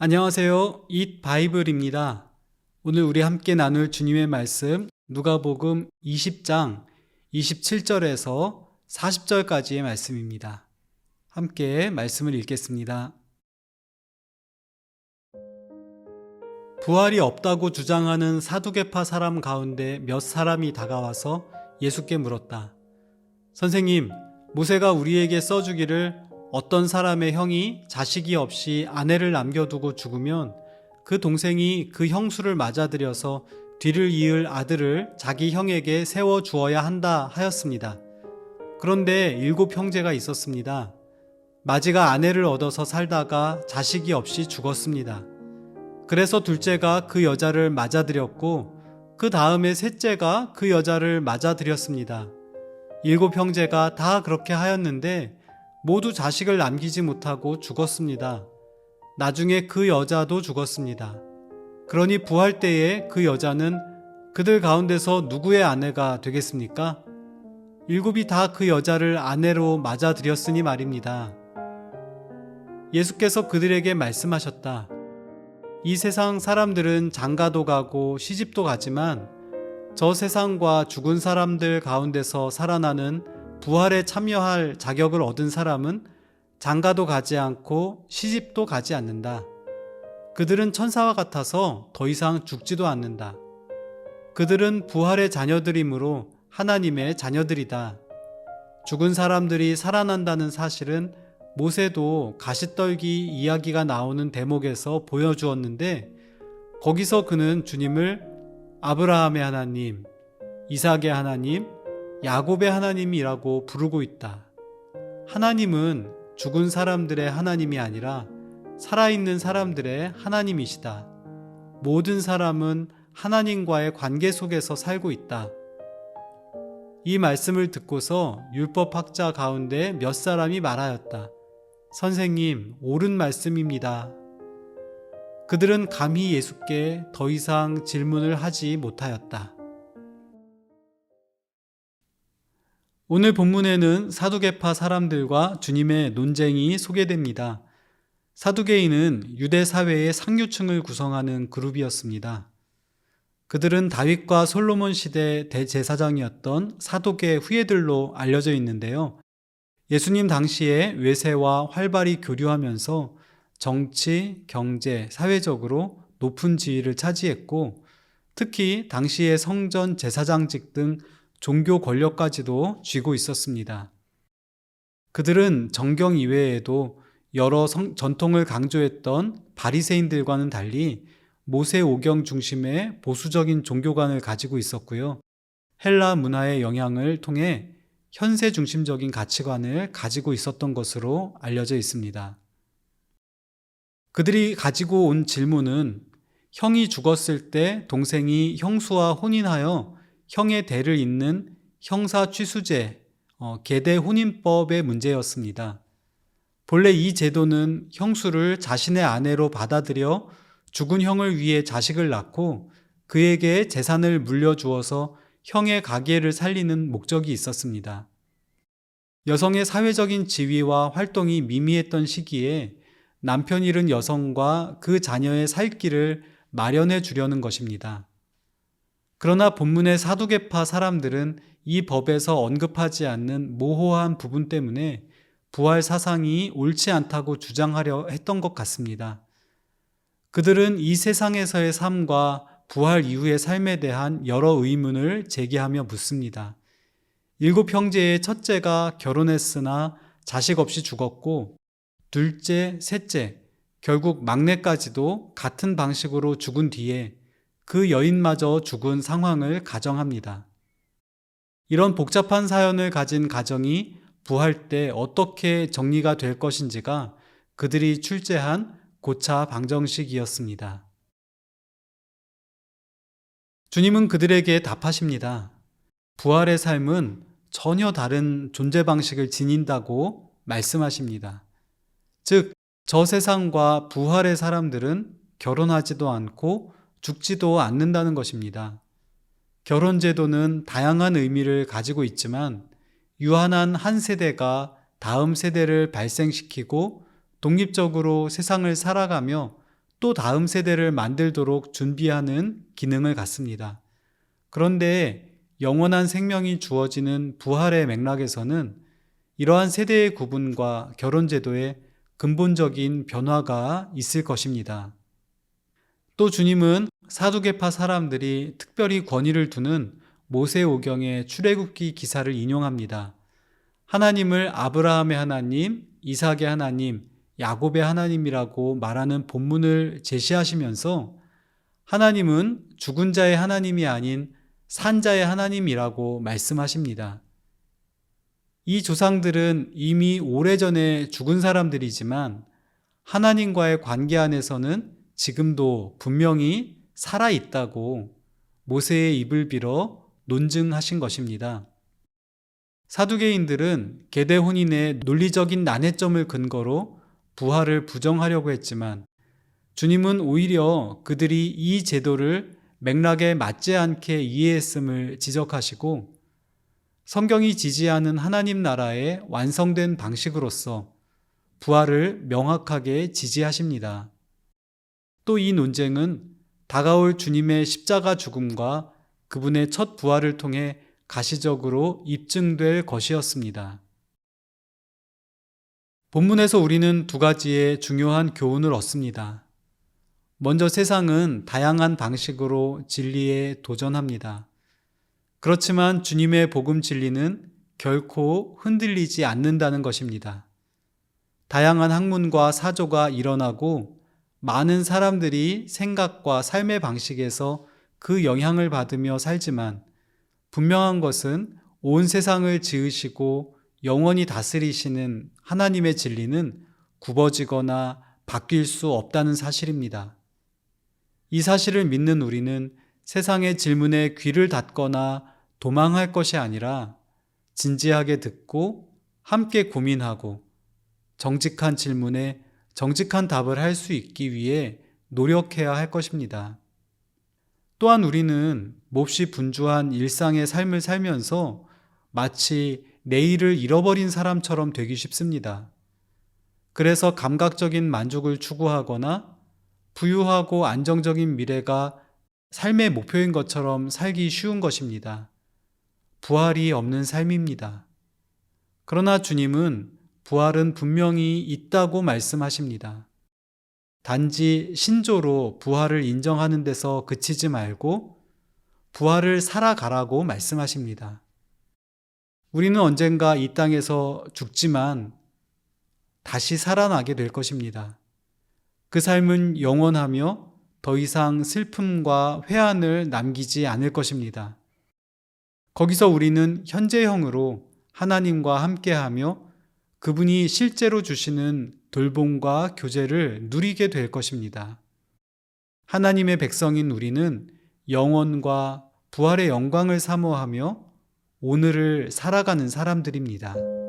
안녕하세요. 잇 바이블입니다. 오늘 우리 함께 나눌 주님의 말씀 누가복음 20장 27절에서 40절까지의 말씀입니다. 함께 말씀을 읽겠습니다. 부활이 없다고 주장하는 사두개파 사람 가운데 몇 사람이 다가와서 예수께 물었다. 선생님, 모세가 우리에게 써주기를 어떤 사람의 형이 자식이 없이 아내를 남겨두고 죽으면 그 동생이 그 형수를 맞아들여서 뒤를 이을 아들을 자기 형에게 세워 주어야 한다 하였습니다. 그런데 7 형제가 있었습니다. 마지가 아내를 얻어서 살다가 자식이 없이 죽었습니다. 그래서 둘째가 그 여자를 맞아들였고 그 다음에 셋째가 그 여자를 맞아들였습니다. 7 형제가 다 그렇게 하였는데 모두 자식을 남기지 못하고 죽었습니다. 나중에 그 여자도 죽었습니다. 그러니 부활 때에 그 여자는 그들 가운데서 누구의 아내가 되겠습니까? 7이 다 그 여자를 아내로 맞아들였으니 말입니다. 예수께서 그들에게 말씀하셨다. 이 세상 사람들은 장가도 가고 시집도 가지만 저 세상과 죽은 사람들 가운데서 살아나는 부활에 참여할 자격을 얻은 사람은 장가도 가지 않고 시집도 가지 않는다. 그들은 천사와 같아서 더 이상 죽지도 않는다. 그들은 부활의 자녀들이므로 하나님의 자녀들이다. 죽은 사람들이 살아난다는 사실은 모세도 가시떨기 이야기가 나오는 대목에서 보여주었는데 거기서 그는 주님을 아브라함의 하나님, 이삭의 하나님, 야곱의 하나님이라고 부르고 있다. 하나님은 죽은 사람들의 하나님이 아니라 살아있는 사람들의 하나님이시다. 모든 사람은 하나님과의 관계 속에서 살고 있다. 이 말씀을 듣고서 율법학자 가운데 몇 사람이 말하였다. 선생님, 옳은 말씀입니다. 그들은 감히 예수께 더 이상 질문을 하지 못하였다. 오늘 본문에는 사두개파 사람들과 주님의 논쟁이 소개됩니다. 사두개인은 유대 사회의 상류층을 구성하는 그룹이었습니다. 그들은 다윗과 솔로몬 시대 대제사장이었던 사독의 후예들로 알려져 있는데요. 예수님 당시에 외세와 활발히 교류하면서 정치, 경제, 사회적으로 높은 지위를 차지했고 특히 당시의 성전 제사장직 등 종교 권력까지도 쥐고 있었습니다. 그들은 정경 이외에도 여러 전통을 강조했던 바리새인들과는 달리 모세 오경 중심의 보수적인 종교관을 가지고 있었고요. 헬라 문화의 영향을 통해 현세 중심적인 가치관을 가지고 있었던 것으로 알려져 있습니다. 그들이 가지고 온 질문은 형이 죽었을 때 동생이 형수와 혼인하여 형의 대를 잇는 형사 취수제, 계대 혼인법의 문제였습니다. 본래 이 제도는 형수를 자신의 아내로 받아들여 죽은 형을 위해 자식을 낳고 그에게 재산을 물려주어서 형의 가계를 살리는 목적이 있었습니다. 여성의 사회적인 지위와 활동이 미미했던 시기에 남편 잃은 여성과 그 자녀의 살 길을 마련해 주려는 것입니다. 그러나 본문의 사두개파 사람들은 이 법에서 언급하지 않는 모호한 부분 때문에 부활 사상이 옳지 않다고 주장하려 했던 것 같습니다. 그들은 이 세상에서의 삶과 부활 이후의 삶에 대한 여러 의문을 제기하며 묻습니다. 7 형제의 첫째가 결혼했으나 자식 없이 죽었고 둘째, 셋째, 결국 막내까지도 같은 방식으로 죽은 뒤에 그 여인마저 죽은 상황을 가정합니다. 이런 복잡한 사연을 가진 가정이 부활 때 어떻게 정리가 될 것인지가 그들이 출제한 고차 방정식이었습니다. 주님은 그들에게 답하십니다. 부활의 삶은 전혀 다른 존재 방식을 지닌다고 말씀하십니다. 즉, 저 세상과 부활의 사람들은 결혼하지도 않고 죽지도 않는다는 것입니다. 결혼 제도는 다양한 의미를 가지고 있지만 유한한 한 세대가 다음 세대를 발생시키고 독립적으로 세상을 살아가며 또 다음 세대를 만들도록 준비하는 기능을 갖습니다. 그런데 영원한 생명이 주어지는 부활의 맥락에서는 이러한 세대의 구분과 결혼 제도에 근본적인 변화가 있을 것입니다. 또 주님은 사두개파 사람들이 특별히 권위를 두는 모세오경의 출애굽기 기사를 인용합니다. 하나님을 아브라함의 하나님, 이삭의 하나님, 야곱의 하나님이라고 말하는 본문을 제시하시면서 하나님은 죽은 자의 하나님이 아닌 산자의 하나님이라고 말씀하십니다. 이 조상들은 이미 오래전에 죽은 사람들이지만 하나님과의 관계 안에서는 지금도 분명히 살아있다고 모세의 입을 빌어 논증하신 것입니다. 사두개인들은 계대 혼인의 논리적인 난해점을 근거로 부활을 부정하려고 했지만 주님은 오히려 그들이 이 제도를 맥락에 맞지 않게 이해했음을 지적하시고 성경이 지지하는 하나님 나라의 완성된 방식으로서 부활을 명확하게 지지하십니다. 또 이 논쟁은 다가올 주님의 십자가 죽음과 그분의 첫 부활을 통해 가시적으로 입증될 것이었습니다. 본문에서 우리는 두 가지의 중요한 교훈을 얻습니다. 먼저 세상은 다양한 방식으로 진리에 도전합니다. 그렇지만 주님의 복음 진리는 결코 흔들리지 않는다는 것입니다. 다양한 학문과 사조가 일어나고 많은 사람들이 생각과 삶의 방식에서 그 영향을 받으며 살지만 분명한 것은 온 세상을 지으시고 영원히 다스리시는 하나님의 진리는 굽어지거나 바뀔 수 없다는 사실입니다. 이 사실을 믿는 우리는 세상의 질문에 귀를 닫거나 도망할 것이 아니라 진지하게 듣고 함께 고민하고 정직한 질문에 정직한 답을 할 수 있기 위해 노력해야 할 것입니다. 또한 우리는 몹시 분주한 일상의 삶을 살면서 마치 내일을 잃어버린 사람처럼 되기 쉽습니다. 그래서 감각적인 만족을 추구하거나 부유하고 안정적인 미래가 삶의 목표인 것처럼 살기 쉬운 것입니다. 부활이 없는 삶입니다. 그러나 주님은 부활은 분명히 있다고 말씀하십니다. 단지 신조로 부활을 인정하는 데서 그치지 말고 부활을 살아가라고 말씀하십니다. 우리는 언젠가 이 땅에서 죽지만 다시 살아나게 될 것입니다. 그 삶은 영원하며 더 이상 슬픔과 회한을 남기지 않을 것입니다. 거기서 우리는 현재형으로 하나님과 함께하며 그분이 실제로 주시는 돌봄과 교제를 누리게 될 것입니다. 하나님의 백성인 우리는 영원과 부활의 영광을 사모하며 오늘을 살아가는 사람들입니다.